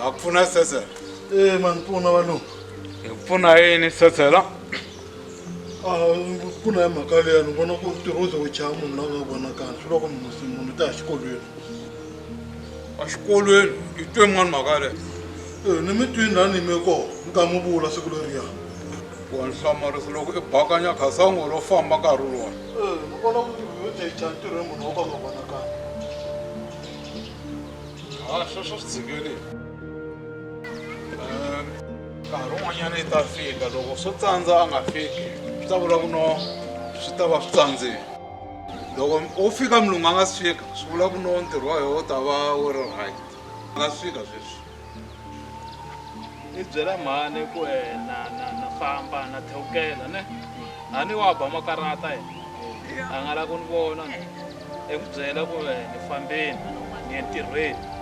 akufuna sese man pfuna valungu. ngikufuna yini sesela Kuna ya mhaka leyi ni vona ku ntirho wo ze wu chaya munhu la nga vonakali swi loko munhu ta ya xikolweni. exikolweni yi twe mani mhaka leyi Ni mi twini lani mi koho ni ka mi vula siku leriya. wa ni hlamarisa loko i bakanya khasango ro famba nkarhi lowa Ni vona ku ntirho wo ze yi chaya ntirho hi munhu wo ka nga vonakali. sweswo swi tshikeli nkarhi wun'wanyana yi ta fika loko swo tsandza a nga fiki swi ta vula ku no swi ta va swi tsandzeni loko wo fika mulungu a nga si fika swi vula ku no ntirho wa yoho ta va wu ri right a nga si fika sweswi ni byela mhani ku na famba na thewukela ne a ni wa ba makarata a nga la ku ni vona eku byela ku ni fambeni ni entirhweni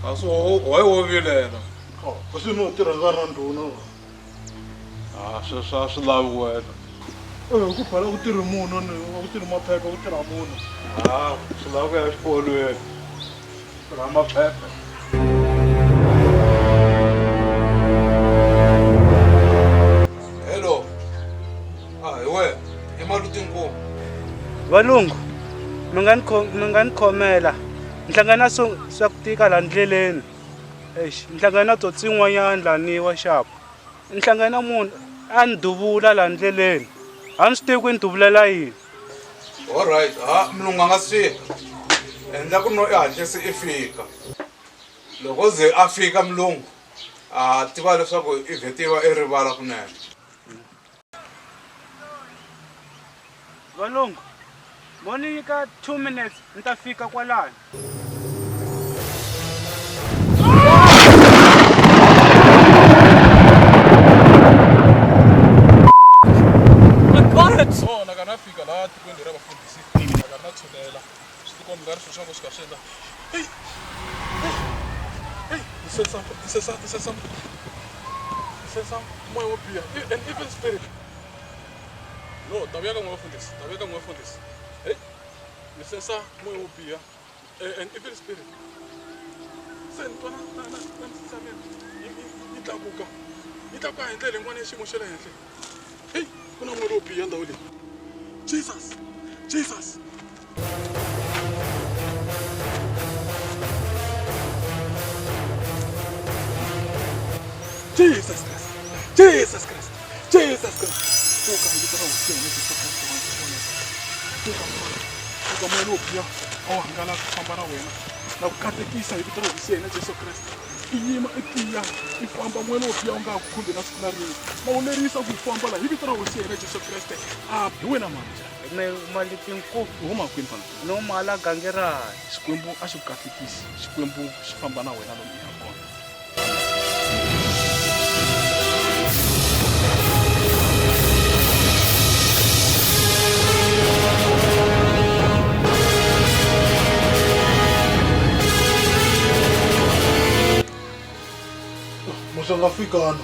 kasi wayi wo vilela Kasi no tirha nkarhi na ndhuna. sweswo a swi lavi wena Ku phala ku tirhi munhu ku tirhi maphepha ku tirha munhu. swi lava ku ya xikolweni tirha maphepha hello hi wena i Malutinkulu Valungu, mi nga ni khomela. Ni hlangana swa ku tika la ndleleni. Ni hlangana tsotsi yin'wanyana la niwa xapu. Ni hlangana munhu a ni duvula la ndleleni. A ni swi tivi ku ni duvulela yini. alright mulungu a nga si fika endla ku no i hatlise i fika loko ze a fika mulungu a tiva leswaku i vhetiwa i rivala kunene Valungu, mo ni nyika 2 minutes ni ta fika kwalani. swona ka na fika laha tikweni ra vafundhisi a ka na tshulela swi tikomba nga ri swilo swa ku swi ka swi endla isesa moya wo biha an evil spirit no tavuya ka n'we vafundhisi ni sensa moya wo biha an evil spirit se ni twana na misisaveni yi tlakuka hi ndlela yin'wana ya xiyimo xa le henhla ku na moya wo biha ndhawu leyi Jesus! Jesus! Jesus Christ! Jesus Christ! Jesus Christ! Toka hi vito ra hosi ya Yesu Kriste wa Nazareth. Toka moya wo biha a wu hangalaka ku famba na wena na ku katekisa hi vito ra hosi ya Yesu Kriste. I yima i tiya i famba moya wo biha u nga ha ku khumbi na siku na rin'we na wu lerisa ku famba laha hi vito ra hosi ya Yesu Kriste. Hi wena manje. Malutinkulu, huma kwini fana no mala gange ra. xikwembu a xi ku katekisi xikwembu xi famba na wena lomu ya kona Musa nga fikana.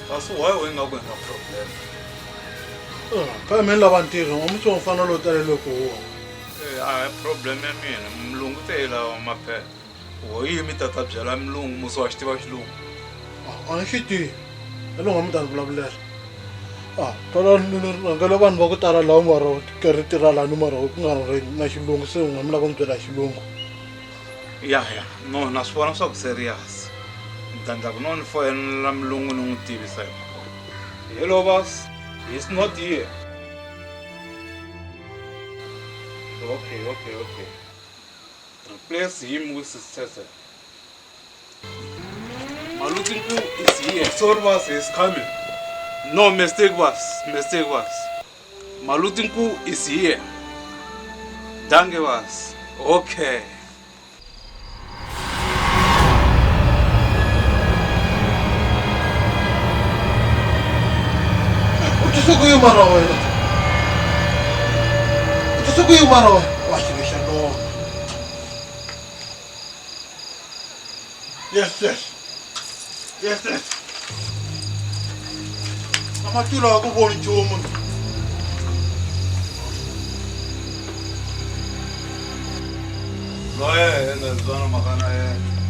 kasi wayi we nga ku hi na problem Ka mi lava ntirho n'wamusi wa mfana lowu talele ku huwa. a hi problem ya mina mulungu te hi lava maphepha wo yimi tata byela mulungu musi wa xi tiva xilungu A ni xi tivi. Hi loko mi ta ni vulavulela. Tola ni rhangela vanhu va ku tala laha mara ri tirha lani mara ku nga ri na xilungu se n'we mi lava ku ni byela xilungu. ya no na swi vona swa ku serious ni ta endla ku no ni foyinela mulungu ni n'wi tivisa hi mhaka hello boss he's not here okay replace him with Cesar Malutinkulu is here sorry boss he's coming no mistake boss Malutinkulu is here danke boss okay Tusukuyo mara wena. Tusukuyo mara wena. Wachilisha ndo. Yes. Amatula akubona ijomo. Lo yena zona makana yena.